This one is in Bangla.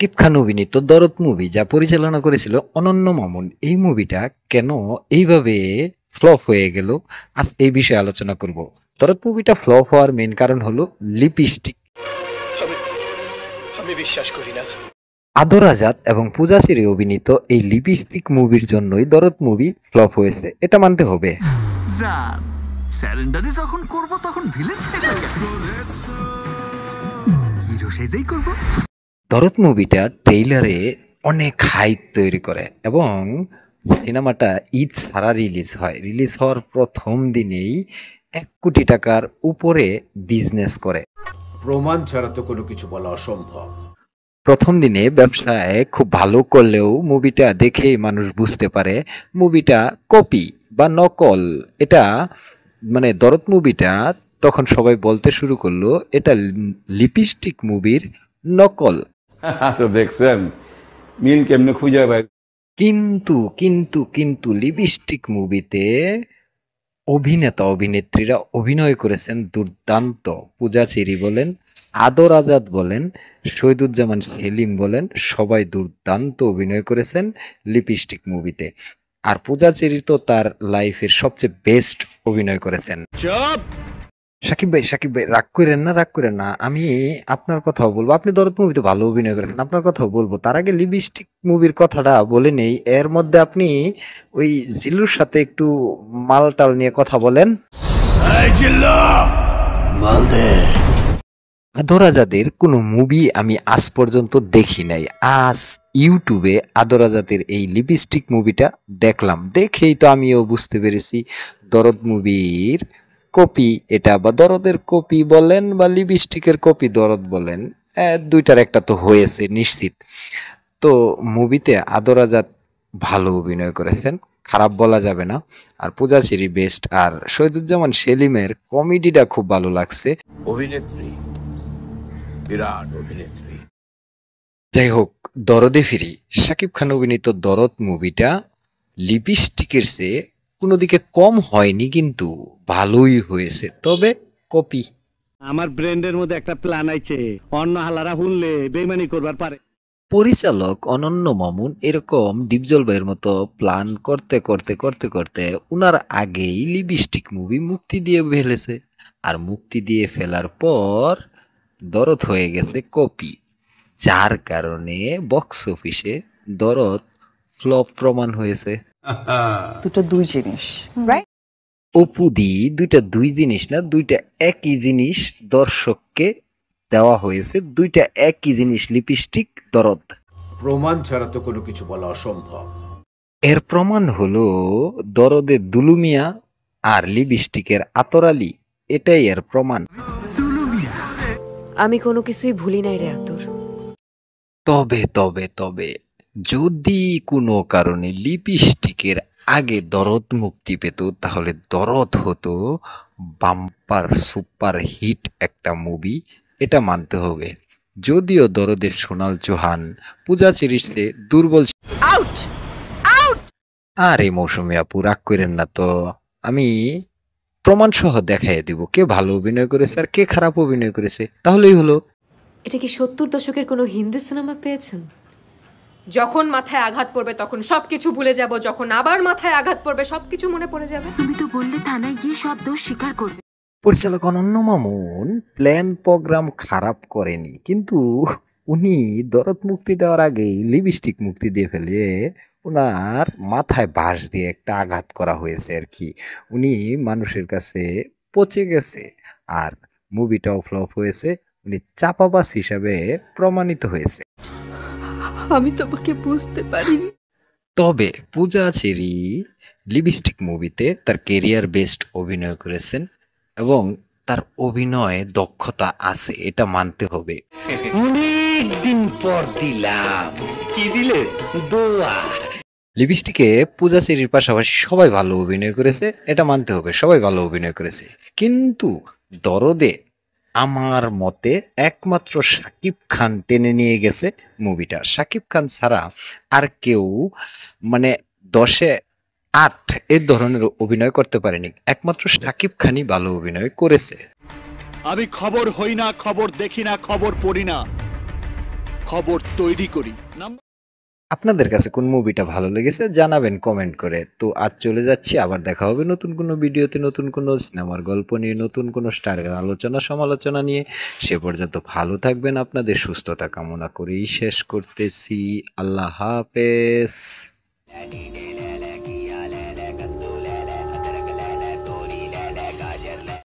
শাকিব খান অভিনীত দরদ মুভি যা পরিচালনা করেছিল অনন্য মামুন, এই মুভিটা কেন এইভাবে ফ্লপ হয়ে গেল, আজ এই বিষয়ে আলোচনা করব। দরদ মুভিটা ফ্লপ হওয়ার মেইন কারণ হলো লিপস্টিক। আমি বিশ্বাস করি না। আদর আজাদ এবং পূজা চেরি অভিনীত এই লিপস্টিক মুভির জন্যই দরদ মুভি ফ্লপ হয়েছে, এটা মানতে হবে। স্যারেন্ডারি যখন করব তখন ভিলেন হিরো সেজেই করব। দরদ মুভিটা ট্রেইলারে অনেক হাইপ তৈরি করে এবং সিনেমাটা ঈদ ছাড়া রিলিজ হওয়ার প্রথম দিনেই 1 কোটি টাকার উপরে বিজনেস করে। প্রমাণ ছাড়া তো কোনো কিছু বলা অসম্ভব। প্রথম দিনে ব্যবসায় খুব ভালো করলেও মুভিটা দেখেই মানুষ বুঝতে পারে মুভিটা কপি বা নকল। এটা মানে দরদ মুভিটা তখন সবাই বলতে শুরু করলো এটা লিপস্টিক মুভির নকল। তো দেখছেন মিল কেমনে খুঁজে ভাই। কিন্তু কিন্তু কিন্তু লিপস্টিক মুভিতে অভিনেতা অভিনেত্রীরা অভিনয় করেছেন দুর্দান্ত। পূজা চেরি বলেন, আদর আজাদ বলেন, শহীদুজ্জামান সেলিম বলেন, সবাই দুর্দান্ত অভিনয় করেছেন লিপস্টিক মুভিতে। আর পূজা চেরি তো তার লাইফের সবচেয়ে বেস্ট অভিনয় করেছেন। সাকিব ভাই রাগ করেন না, আমি আপনার কথাও বলবো। আপনি দরদ মুভিতে ভালো অভিনয় করেছেন, আপনার কথাও বলবো। তার আগে লিপস্টিক মুভির কথাটা বলে নেই, এর মধ্যে আপনি ওই জিল্লুর সাথে একটু মালটাল নিয়ে কথা বলেন। আদর আজাদের কোনো মুভি আমি আজ পর্যন্ত দেখি নাই। আজ ইউটিউবে আদর আজাদের এই লিপস্টিক মুভিটা দেখলাম, দেখেই তো আমিও বুঝতে পেরেছি দরদ মুভির কপি এটা, বা দরদের কপি বলেন বা লিপস্টিকের কপি দরদ বলেন, দুইটার একটা তো হয়েছে নিশ্চিত। তো মুভিতে আদর আজাদ ভালো অভিনয় করেছেন, খারাপ বলা যাবে না। আর পূজা চেরি বেস্ট, আর শহীদুজ্জামান সেলিমের কমেডিটা খুব ভালো লাগছে। অভিনেত্রী, বিরাট অভিনেত্রী। যাই হোক, দরদে ফিরি। শাকিব খান অভিনীত দরদ মুভিটা লিপস্টিকের চেয়ে কোনো দিকে কম হয়নি, কিন্তু ভালোই হয়েছে, তবে কপি। আমার ব্রেন্ডের মধ্যে একটা প্ল্যান আছে, অন্য হালারা হুনলে বেইমানি করবার পারে। পরিচালক অনন্য মামুন এরকম ডিপজল ভাইয়ের মতো প্ল্যান করতে করতে করতে করতে উনার আগেই লিপস্টিক মুভি মুক্তি দিয়ে ফেলেছে। আর মুক্তি দিয়ে ফেলার পর দরদ হয়ে গেছে কপি, যার কারণে বক্স অফিসে দরদ ফ্লপ প্রমাণ হয়েছে। দুটো দুই জিনিস, রাইট? অপুদি দুইটা দুই জিনিস না, দুইটা একই জিনিস দর্শককে দেওয়া হয়েছে, দুইটা একই জিনিস, লিপস্টিক দরদ। প্রমাণ ছাড়া তো কোনো কিছু বলা অসম্ভব। এর প্রমাণ হলো দরদের দুলুমিয়া আর লিপস্টিকের আতরালি, এটাই এর প্রমাণ। আমি কোনো কিছুই ভুলি নাই রে আতর। তবে তবে তবে যদি কোনো কারণে লিপস্টিকের আগে দরদ মুক্তি পেত, তাহলে দরদ হতো বাম্পার সুপার হিট একটা মুভি, এটা মানতে হবে। যদিও দরদের সোনাল চৌহান পূজা চেরিসে দুর্বল। আরে মৌসুমী আপু রাগ করেন না তো, আমি প্রমাণ সহ দেখাই দিব কে ভালো অভিনয় করেছে আর কে খারাপ অভিনয় করেছে, তাহলেই হলো। এটা কি 70 দশকের কোনো হিন্দি সিনেমা পেয়েছেন? যখন মাথায় আঘাত পড়বে তখন সবকিছু ভুলে যাব, যখন আবার মাথায় আঘাত পড়বে সবকিছু মনে পড়ে যাবে। তুমি তো বললে থানায় গিয়ে সব দোষ স্বীকার করবে। পরিচালক অনন্য মামুন প্ল্যান প্রোগ্রাম খারাপ করেনি, কিন্তু উনি দরদ মুক্তি দেওয়ার আগেই লিপস্টিক মুক্তি দিয়ে ফেলে ওনার মাথায় বাঁশ দিয়ে একটা আঘাত করা হয়েছে আর কি। উনি মানুষের কাছে পচে গেছে আর মুভিটাও ফ্লপ হয়েছে, উনি চাপাবাজ হিসাবে প্রমাণিত হয়েছে। আমি তোমাকে বুঝতে পারিনি। তবে পূজা চেরি লিপস্টিক মুভিতে তার কেরিয়ার বেস্ট অভিনয় করেছেন এবং তার অভিনয়ে দক্ষতা আছে, এটা মানতে হবে। অনেকদিন পর দিলাম, কি দিলে? দোয়া। লিপস্টিকে পূজা চেরির পাশাপাশি সবাই ভালো অভিনয় করেছে, এটা মানতে হবে, সবাই ভালো অভিনয় করেছে। কিন্তু দরদে আমার মতে একমাত্র শাকিব খান টেনে নিয়ে গেছে মুভিটা। শাকিব খান ছাড়া আর কেউ মানে 10-8 এই ধরনের অভিনয় করতে পারেনি, একমাত্র শাকিব খানই ভালো অভিনয় করেছে। আমি খবর হই না, খবর দেখি না, খবর পড়ি না, খবর তৈরি করি। আপনাদের কাছে কোন মুভিটা ভালো লেগেছে জানাবেন কমেন্ট করে। তো আজ চলে যাচ্ছি, আবার দেখা হবে নতুন কোনো ভিডিওতে, নতুন কোনো সিনেমার গল্প নিয়ে, নতুন কোনো স্টারের আলোচনা সমালোচনা নিয়ে। সে পর্যন্ত ভালো থাকবেন, আপনাদের সুস্থতা কামনা করেই শেষ করতেছি। আল্লাহ হাফেজ।